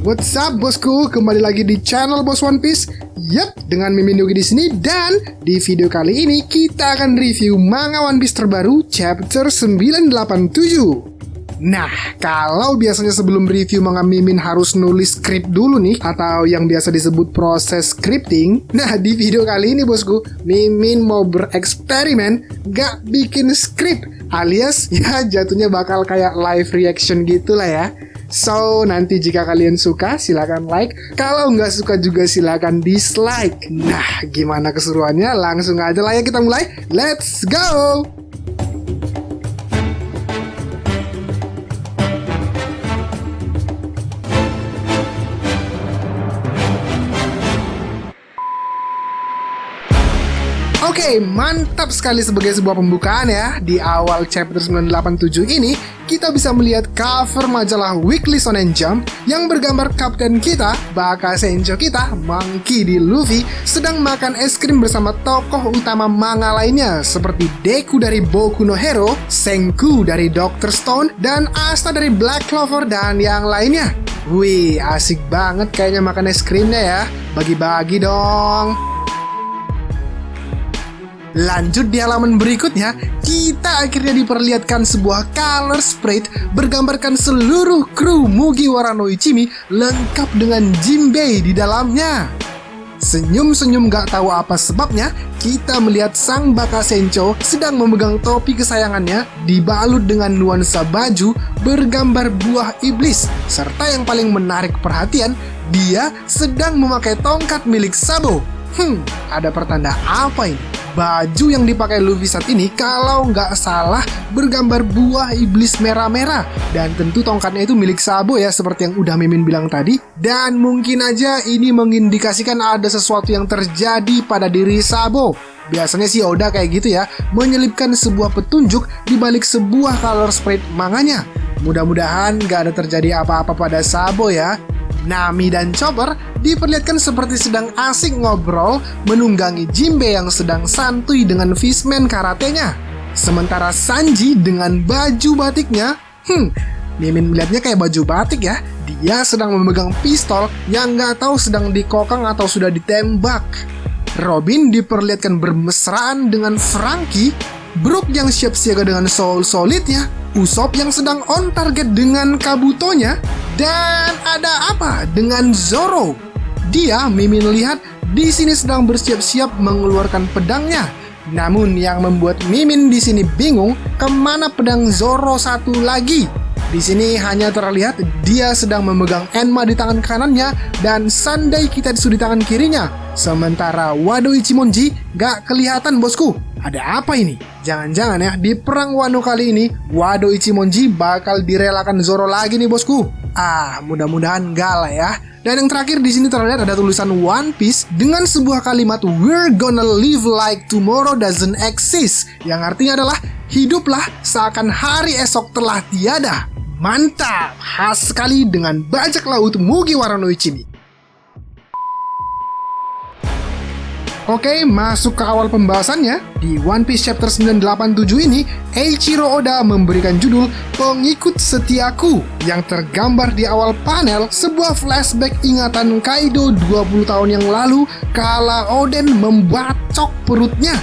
What's up bosku, kembali lagi di channel Bos One Piece. Yap, dengan Mimin Yogi di sini, dan di video kali ini kita akan review manga One Piece terbaru chapter 987. Nah, kalau biasanya sebelum review manga Mimin harus nulis skrip dulu nih, atau yang biasa disebut proses scripting. Nah, di video kali ini bosku, Mimin mau bereksperimen gak bikin skrip, alias ya jatuhnya bakal kayak live reaction gitulah ya. So, nanti jika kalian suka, silakan like. Kalau nggak suka juga silakan dislike. Nah, gimana keseruannya? Langsung aja lah ya kita mulai. Let's go! Oke, mantap sekali sebagai sebuah pembukaan ya. Di awal chapter 987 ini, kita bisa melihat cover majalah Weekly Shonen Jump yang bergambar kapten kita, Baka Sencho kita, Monkey D. Luffy, sedang makan es krim bersama tokoh utama manga lainnya seperti Deku dari Boku no Hero, Senku dari Dr. Stone, dan Asta dari Black Clover, dan yang lainnya. Wih, asik banget kayaknya makan es krimnya ya. Bagi-bagi dong. Lanjut di halaman berikutnya, kita akhirnya diperlihatkan sebuah color sprite bergambarkan seluruh kru Mugiwara no Ichimi lengkap dengan Jinbei di dalamnya. Senyum-senyum gak tahu apa sebabnya, kita melihat sang Baka Sencho sedang memegang topi kesayangannya dibalut dengan nuansa baju bergambar buah iblis, serta yang paling menarik perhatian, dia sedang memakai tongkat milik Sabo. Ada pertanda apa ini? Baju yang dipakai Luffy saat ini kalau nggak salah bergambar buah iblis merah-merah. Dan tentu tongkatnya itu milik Sabo ya, seperti yang udah Mimin bilang tadi. Dan mungkin aja ini mengindikasikan ada sesuatu yang terjadi pada diri Sabo. Biasanya sih Oda kayak gitu ya, menyelipkan sebuah petunjuk di balik sebuah color sprite manganya. Mudah-mudahan nggak ada terjadi apa-apa pada Sabo ya. Nami dan Chopper diperlihatkan seperti sedang asik ngobrol menunggangi Jinbei yang sedang santuy dengan fishman karatenya. Sementara Sanji dengan baju batiknya, Mimin melihatnya kayak baju batik ya. Dia sedang memegang pistol yang nggak tahu sedang dikokang atau sudah ditembak. Robin diperlihatkan bermesraan dengan Franky, Brook yang siap siaga dengan soul solidnya, Usopp yang sedang on target dengan Kabutonya, dan ada apa dengan Zoro? Dia, Mimin lihat, di sini sedang bersiap-siap mengeluarkan pedangnya. Namun yang membuat Mimin di sini bingung, kemana pedang Zoro satu lagi? Di sini hanya terlihat dia sedang memegang Enma di tangan kanannya dan Sandai Kitetsu di tangan kirinya. Sementara Wado Ichimonji gak kelihatan bosku. Ada apa ini? Jangan-jangan ya, di perang Wano kali ini Wado Ichimonji bakal direlakan Zoro lagi nih bosku. Mudah-mudahan enggak lah ya. Dan yang terakhir di sini terlihat ada tulisan One Piece dengan sebuah kalimat "We're gonna live like tomorrow doesn't exist", yang artinya adalah hiduplah seakan hari esok telah tiada. Mantap, khas sekali dengan bajak laut Mugiwara no Ichimi. Oke, masuk ke awal pembahasannya. Di One Piece chapter 987 ini, Eiichiro Oda memberikan judul Pengikut Setiaku, yang tergambar di awal panel sebuah flashback ingatan Kaido 20 tahun yang lalu kala Oden membacok perutnya.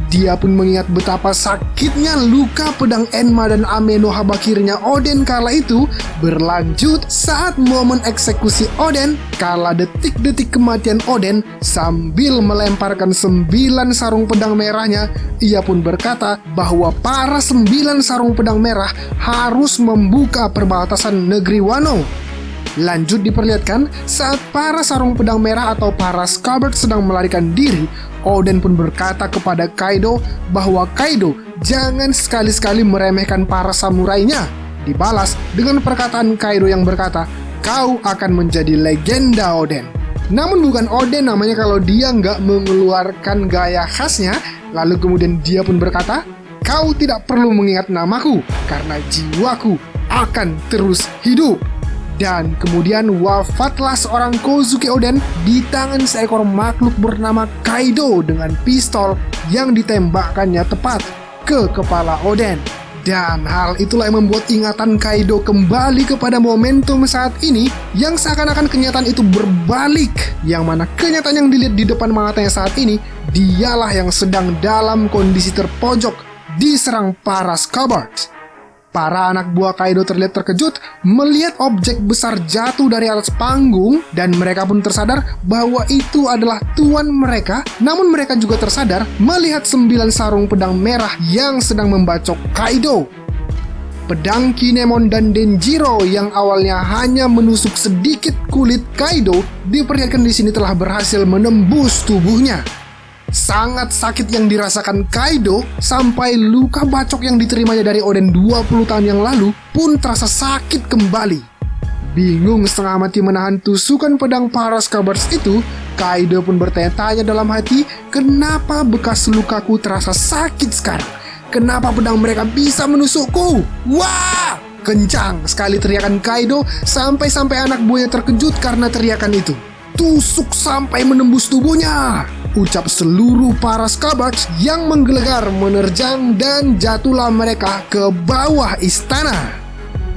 Dia pun mengingat betapa sakitnya luka pedang Enma dan Ame no Habakirnya Oden kala itu berlanjut saat momen eksekusi Oden, kala detik-detik kematian Oden sambil melemparkan 9 sarung pedang merahnya. Ia pun berkata bahwa para 9 sarung pedang merah harus membuka perbatasan negeri Wano. Lanjut diperlihatkan saat para sarung pedang merah atau para Scabbard sedang melarikan diri, Oden pun berkata kepada Kaido bahwa Kaido jangan sekali-sekali meremehkan para samurainya. Dibalas dengan perkataan Kaido yang berkata, "Kau akan menjadi legenda Oden." Namun bukan Oden namanya kalau dia nggak mengeluarkan gaya khasnya. Lalu kemudian dia pun berkata, "Kau tidak perlu mengingat namaku karena jiwaku akan terus hidup." Dan kemudian wafatlah seorang Kozuki Oden di tangan seekor makhluk bernama Kaido dengan pistol yang ditembakkannya tepat ke kepala Oden. Dan hal itulah yang membuat ingatan Kaido kembali kepada momentum saat ini, yang seakan-akan kenyataan itu berbalik. Yang mana kenyataan yang dilihat di depan matanya saat ini, dialah yang sedang dalam kondisi terpojok, diserang para Scabbard. Para anak buah Kaido terlihat terkejut melihat objek besar jatuh dari atas panggung, dan mereka pun tersadar bahwa itu adalah tuan mereka. Namun mereka juga tersadar melihat 9 sarung pedang merah yang sedang membacok Kaido. Pedang Kinemon dan Denjiro yang awalnya hanya menusuk sedikit kulit Kaido, diperlihatkan di sini telah berhasil menembus tubuhnya. Sangat sakit yang dirasakan Kaido, sampai luka bacok yang diterimanya dari Oden 20 tahun yang lalu pun terasa sakit kembali. Bingung setengah mati menahan tusukan pedang para Scabbards itu, Kaido pun bertanya-tanya dalam hati, kenapa bekas lukaku terasa sakit sekarang? Kenapa pedang mereka bisa menusukku? Wah! Kencang sekali teriakan Kaido, sampai-sampai anak buahnya terkejut karena teriakan itu. Tusuk sampai menembus tubuhnya, ucap seluruh para Scabbards yang menggelegar menerjang, dan jatuhlah mereka ke bawah istana.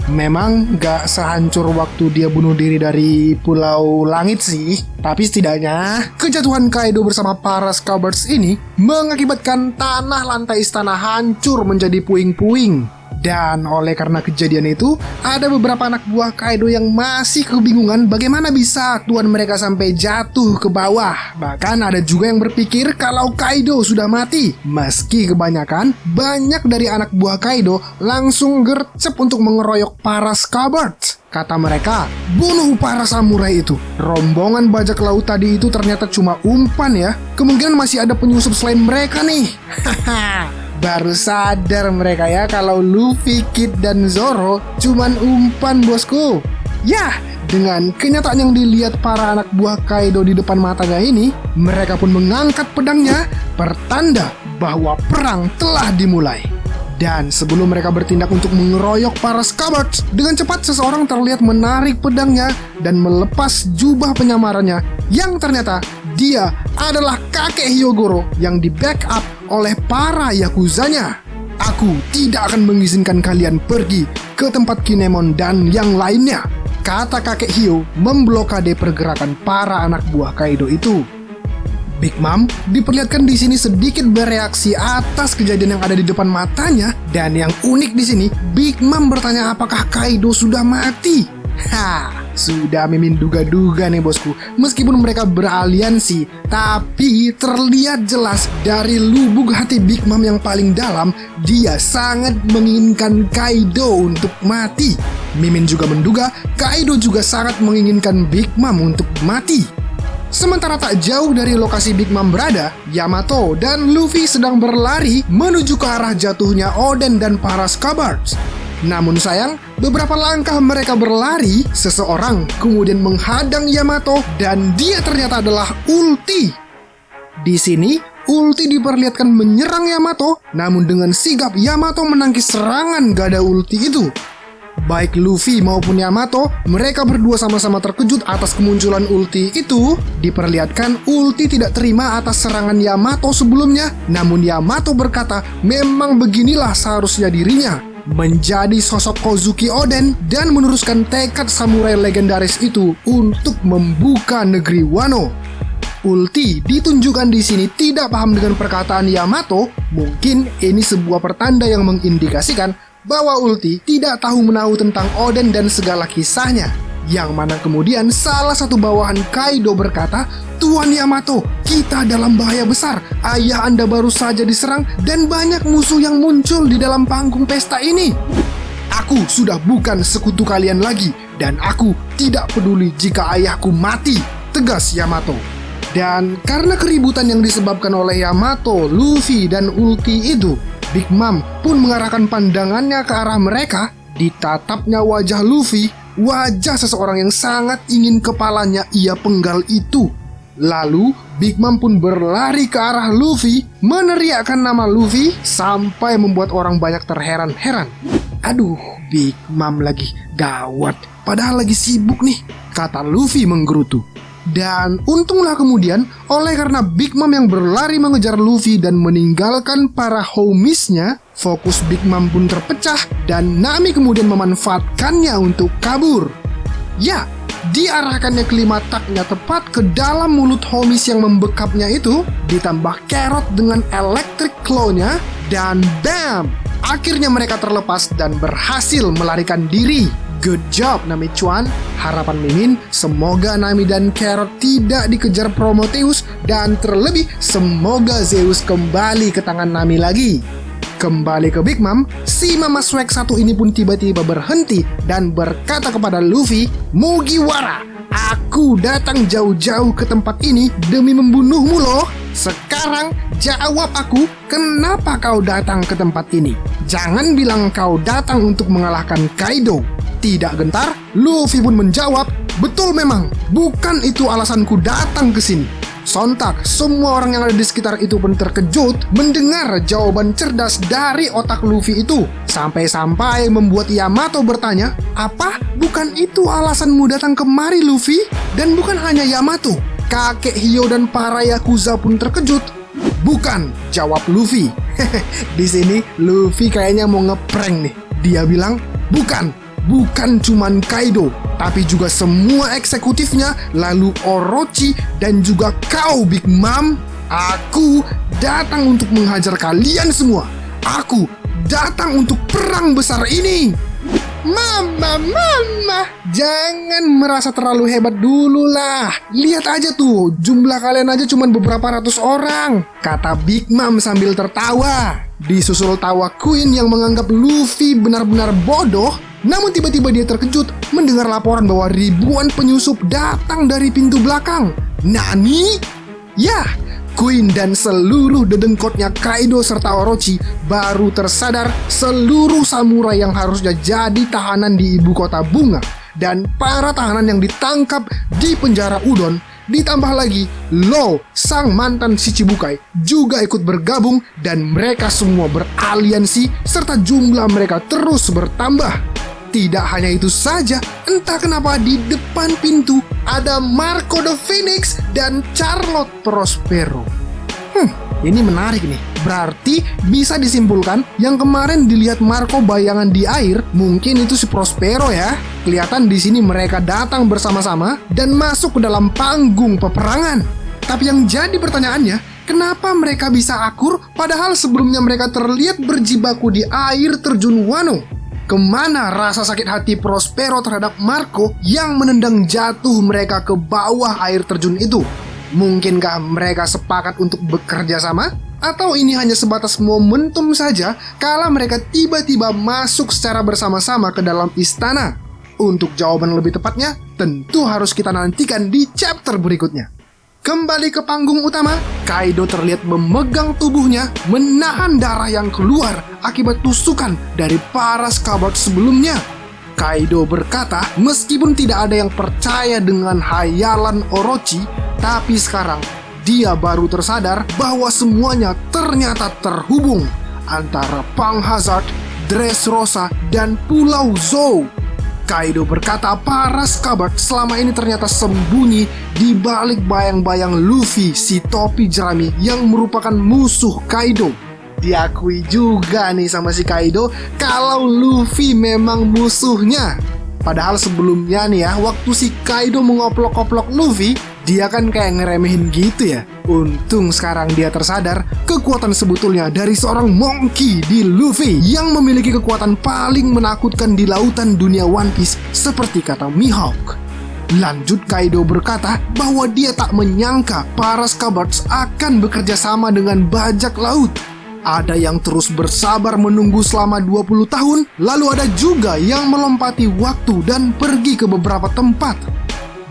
Memang gak sehancur waktu dia bunuh diri dari Pulau Langit sih, tapi setidaknya kejatuhan Kaido bersama para Scabbards ini mengakibatkan tanah lantai istana hancur menjadi puing-puing. Dan oleh karena kejadian itu, ada beberapa anak buah Kaido yang masih kebingungan bagaimana bisa tuan mereka sampai jatuh ke bawah. Bahkan ada juga yang berpikir kalau Kaido sudah mati. Meski kebanyakan, banyak dari anak buah Kaido langsung gercep untuk mengeroyok para Scabbards. Kata mereka, bunuh para samurai itu. Rombongan bajak laut tadi itu ternyata cuma umpan ya. Kemungkinan masih ada penyusup selain mereka nih. Hahaha. Baru sadar mereka ya kalau Luffy, Kid, dan Zoro cuman umpan bosku. Yah, dengan kenyataan yang dilihat para anak buah Kaido di depan matanya ini, mereka pun mengangkat pedangnya, pertanda bahwa perang telah dimulai. Dan sebelum mereka bertindak untuk mengeroyok para Scabbards, dengan cepat seseorang terlihat menarik pedangnya dan melepas jubah penyamarannya, yang ternyata dia adalah kakek Hyogoro yang di backup oleh para Yakuzanya. Aku tidak akan mengizinkan kalian pergi ke tempat Kinemon dan yang lainnya, kata kakek Hyo memblokade pergerakan para anak buah Kaido itu. Big Mom diperlihatkan di sini sedikit bereaksi atas kejadian yang ada di depan matanya, dan yang unik di sini, Big Mom bertanya apakah Kaido sudah mati. Sudah mimin duga-duga nih bosku. Meskipun mereka beraliansi, tapi terlihat jelas dari lubuk hati Big Mom yang paling dalam, dia sangat menginginkan Kaido untuk mati. Mimin juga menduga Kaido juga sangat menginginkan Big Mom untuk mati. Sementara tak jauh dari lokasi Big Mom berada, Yamato dan Luffy sedang berlari menuju ke arah jatuhnya Oden dan para Scabbards. Namun sayang, beberapa langkah mereka berlari, seseorang kemudian menghadang Yamato, dan dia ternyata adalah Ulti. Di sini, Ulti diperlihatkan menyerang Yamato, namun dengan sigap Yamato menangkis serangan gada Ulti itu. Baik Luffy maupun Yamato, mereka berdua sama-sama terkejut atas kemunculan Ulti itu. Diperlihatkan Ulti tidak terima atas serangan Yamato sebelumnya, namun Yamato berkata memang beginilah seharusnya dirinya, menjadi sosok Kozuki Oden dan meneruskan tekad samurai legendaris itu untuk membuka negeri Wano. Ulti ditunjukkan di sini tidak paham dengan perkataan Yamato. Mungkin ini sebuah pertanda yang mengindikasikan bahwa Ulti tidak tahu menahu tentang Oden dan segala kisahnya. Yang mana kemudian salah satu bawahan Kaido berkata, "Tuan Yamato, kita dalam bahaya besar. Ayah Anda baru saja diserang dan banyak musuh yang muncul di dalam panggung pesta ini. Aku sudah bukan sekutu kalian lagi, dan aku tidak peduli jika ayahku mati," tegas Yamato. Dan karena keributan yang disebabkan oleh Yamato, Luffy, dan Ulti itu, Big Mom pun mengarahkan pandangannya ke arah mereka. Ditatapnya wajah Luffy, wajah seseorang yang sangat ingin kepalanya ia penggal itu. Lalu Big Mom pun berlari ke arah Luffy, meneriakkan nama Luffy sampai membuat orang banyak terheran-heran. Aduh, Big Mom lagi, gawat, padahal lagi sibuk nih, kata Luffy menggerutu. Dan untunglah kemudian, oleh karena Big Mom yang berlari mengejar Luffy dan meninggalkan para homies-nya, fokus Big Mom pun terpecah dan Nami kemudian memanfaatkannya untuk kabur. Ya, diarahkannya kelima taknya tepat ke dalam mulut homies yang membekapnya itu, ditambah Carrot dengan electric claw-nya, dan bam! Akhirnya mereka terlepas dan berhasil melarikan diri. Good job, Nami Chuan. Harapan Mimin, semoga Nami dan Carrot tidak dikejar Prometheus, dan terlebih semoga Zeus kembali ke tangan Nami lagi. Kembali ke Big Mom, si Mama Swag satu ini pun tiba-tiba berhenti dan berkata kepada Luffy, "Mugiwara, aku datang jauh-jauh ke tempat ini demi membunuhmu loh. Sekarang jawab aku, kenapa kau datang ke tempat ini? Jangan bilang kau datang untuk mengalahkan Kaido." Tidak gentar, Luffy pun menjawab, "Betul memang, bukan itu alasanku datang ke sini." Sontak, semua orang yang ada di sekitar itu pun terkejut mendengar jawaban cerdas dari otak Luffy itu. Sampai-sampai membuat Yamato bertanya, "Apa? Bukan itu alasanmu datang kemari, Luffy?" Dan bukan hanya Yamato, kakek Hio dan para Yakuza pun terkejut. "Bukan," jawab Luffy. Di sini Luffy kayaknya mau ngeprank nih. Dia bilang, Bukan cuman Kaido, tapi juga semua eksekutifnya, lalu Orochi, dan juga kau, Big Mom. Aku datang untuk menghajar kalian semua. Aku datang untuk perang besar ini. Mama, jangan merasa terlalu hebat dulu lah. Lihat aja tuh, jumlah kalian aja cuma beberapa ratus orang, kata Big Mom sambil tertawa. Disusul tawa Queen yang menganggap Luffy benar-benar bodoh. Namun tiba-tiba dia terkejut mendengar laporan bahwa ribuan penyusup datang dari pintu belakang. Nani? Ya, Queen dan seluruh dedengkotnya Kaido serta Orochi baru tersadar seluruh samurai yang harusnya jadi tahanan di ibu kota bunga dan para tahanan yang ditangkap di penjara Udon, ditambah lagi Law, sang mantan Shichibukai, juga ikut bergabung dan mereka semua beraliansi serta jumlah mereka terus bertambah. Tidak hanya itu saja, entah kenapa di depan pintu ada Marco the Phoenix dan Charlotte Prospero. Ini menarik nih. Berarti bisa disimpulkan yang kemarin dilihat Marco bayangan di air, mungkin itu si Prospero ya. Kelihatan di sini mereka datang bersama-sama dan masuk ke dalam panggung peperangan. Tapi yang jadi pertanyaannya, kenapa mereka bisa akur padahal sebelumnya mereka terlihat berjibaku di air terjun Wano? Kemana rasa sakit hati Prospero terhadap Marco yang menendang jatuh mereka ke bawah air terjun itu? Mungkinkah mereka sepakat untuk bekerja sama? Atau ini hanya sebatas momentum saja kala mereka tiba-tiba masuk secara bersama-sama ke dalam istana? Untuk jawaban lebih tepatnya, tentu harus kita nantikan di chapter berikutnya. Kembali ke panggung utama, Kaido terlihat memegang tubuhnya, menahan darah yang keluar akibat tusukan dari para Scabbard sebelumnya. Kaido berkata, meskipun tidak ada yang percaya dengan hayalan Orochi, tapi sekarang dia baru tersadar bahwa semuanya ternyata terhubung antara Pang Hazard, Dressrosa, dan Pulau Zou. Kaido berkata para Scabbard selama ini ternyata sembunyi di balik bayang-bayang Luffy, si topi jerami yang merupakan musuh Kaido. Diakui juga nih sama si Kaido kalau Luffy memang musuhnya. Padahal sebelumnya nih ya, waktu si Kaido mengoplok-oplok Luffy, dia kan kayak ngeremehin gitu ya. Untung sekarang dia tersadar kekuatan sebetulnya dari seorang monkey di Luffy yang memiliki kekuatan paling menakutkan di lautan dunia One Piece seperti kata Mihawk. Lanjut Kaido berkata bahwa dia tak menyangka para Scabbards akan bekerja sama dengan bajak laut. Ada yang terus bersabar menunggu selama 20 tahun, lalu ada juga yang melompati waktu dan pergi ke beberapa tempat.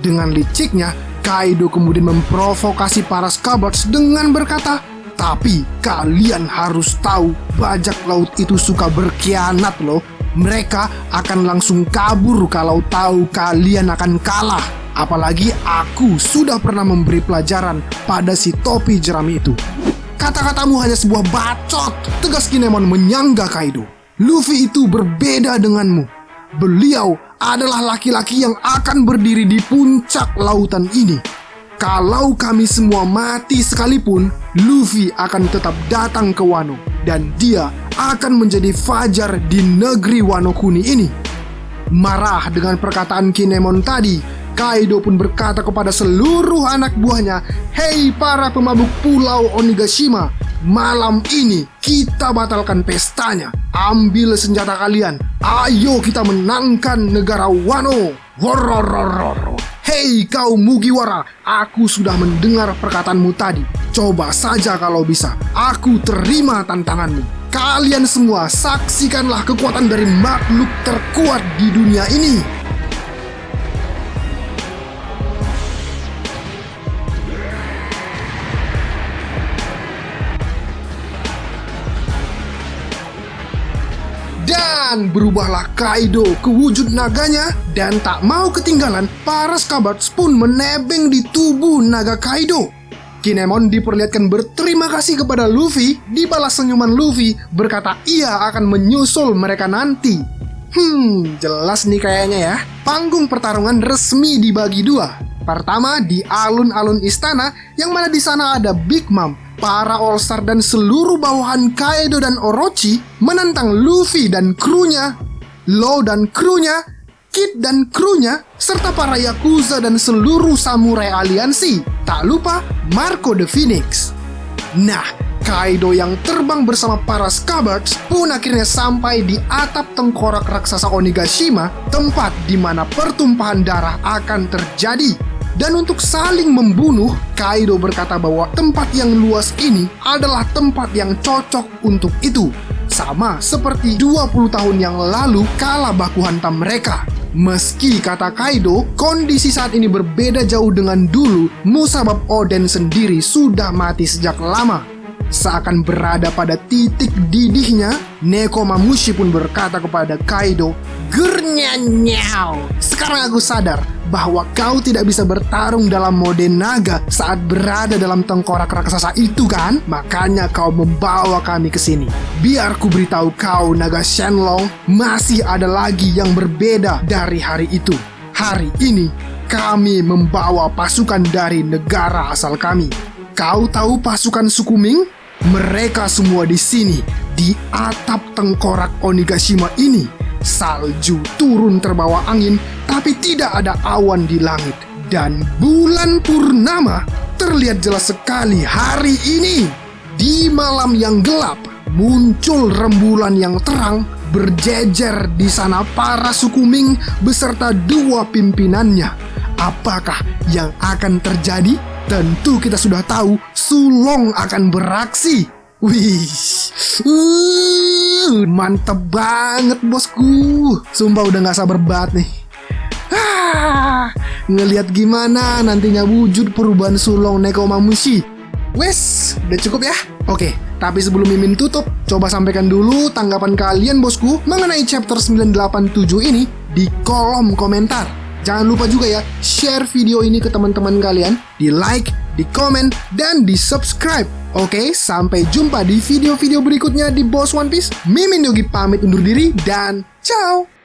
Dengan liciknya, Kaido kemudian memprovokasi para Scabbards dengan berkata, "Tapi kalian harus tahu, bajak laut itu suka berkhianat loh. Mereka akan langsung kabur kalau tahu kalian akan kalah. Apalagi aku sudah pernah memberi pelajaran pada si topi jerami itu." "Kata-katamu hanya sebuah bacot," tegas Kinemon menyangga Kaido. "Luffy itu berbeda denganmu. Beliau adalah laki-laki yang akan berdiri di puncak lautan ini. Kalau kami semua mati sekalipun, Luffy akan tetap datang ke Wano. Dan dia akan menjadi fajar di negeri Wano Kuni ini. Marah dengan perkataan Kinemon tadi, Kaido pun berkata kepada seluruh anak buahnya, "Hei para pemabuk Pulau Onigashima, malam ini kita batalkan pestanya. Ambil senjata kalian. Ayo kita menangkan negara Wano." Hororororo. Hei kau Mugiwara, aku sudah mendengar perkataanmu tadi. Coba saja kalau bisa, aku terima tantanganmu. Kalian semua saksikanlah kekuatan dari makhluk terkuat di dunia ini. Dan berubahlah Kaido ke wujud naganya, dan tak mau ketinggalan, para Scabbers pun menebeng di tubuh naga Kaido. Kinemon diperlihatkan berterima kasih kepada Luffy, dibalas senyuman Luffy berkata ia akan menyusul mereka nanti. Jelas nih kayaknya ya. Panggung pertarungan resmi dibagi dua. Pertama di alun-alun istana, yang mana di sana ada Big Mom, para All-Star dan seluruh bawahan Kaido dan Orochi menantang Luffy dan krunya, Law dan krunya, Kid dan krunya, serta para Yakuza dan seluruh samurai aliansi. Tak lupa Marco the Phoenix. Nah, Kaido yang terbang bersama para Scabbers pun akhirnya sampai di atap tengkorak raksasa Onigashima, tempat di mana pertumpahan darah akan terjadi. Dan untuk saling membunuh, Kaido berkata bahwa tempat yang luas ini adalah tempat yang cocok untuk itu. Sama seperti 20 tahun yang lalu kala baku hantam mereka. Meski kata Kaido, kondisi saat ini berbeda jauh dengan dulu, Musabab Oden sendiri sudah mati sejak lama. Seakan berada pada titik didihnya, Nekomamushi pun berkata kepada Kaido, "Gurnyanyau, sekarang aku sadar bahwa kau tidak bisa bertarung dalam mode naga saat berada dalam tengkorak raksasa itu kan? Makanya kau membawa kami ke sini. Biar ku beritahu kau, naga Shenlong, masih ada lagi yang berbeda dari hari itu. Hari ini kami membawa pasukan dari negara asal kami. Kau tahu pasukan suku Ming? Mereka semua di sini, di atap tengkorak Onigashima ini. Salju turun terbawa angin, tapi tidak ada awan di langit. Dan bulan purnama terlihat jelas sekali hari ini. Di malam yang gelap, muncul rembulan yang terang, berjejer di sana para suku Ming beserta dua pimpinannya. Apakah yang akan terjadi? Tentu kita sudah tahu Sulong akan beraksi. Wih, mantep banget bosku. Sumpah udah gak sabar banget nih. Ngelihat gimana nantinya wujud perubahan Sulong Nekomamushi. Wes, udah cukup ya? Oke, tapi sebelum Mimin tutup, coba sampaikan dulu tanggapan kalian bosku mengenai chapter 987 ini di kolom komentar. Jangan lupa juga ya, share video ini ke teman-teman kalian, di like, di komen, dan di subscribe. Oke, sampai jumpa di video-video berikutnya di Boss One Piece. Mimin Yogi pamit undur diri dan ciao!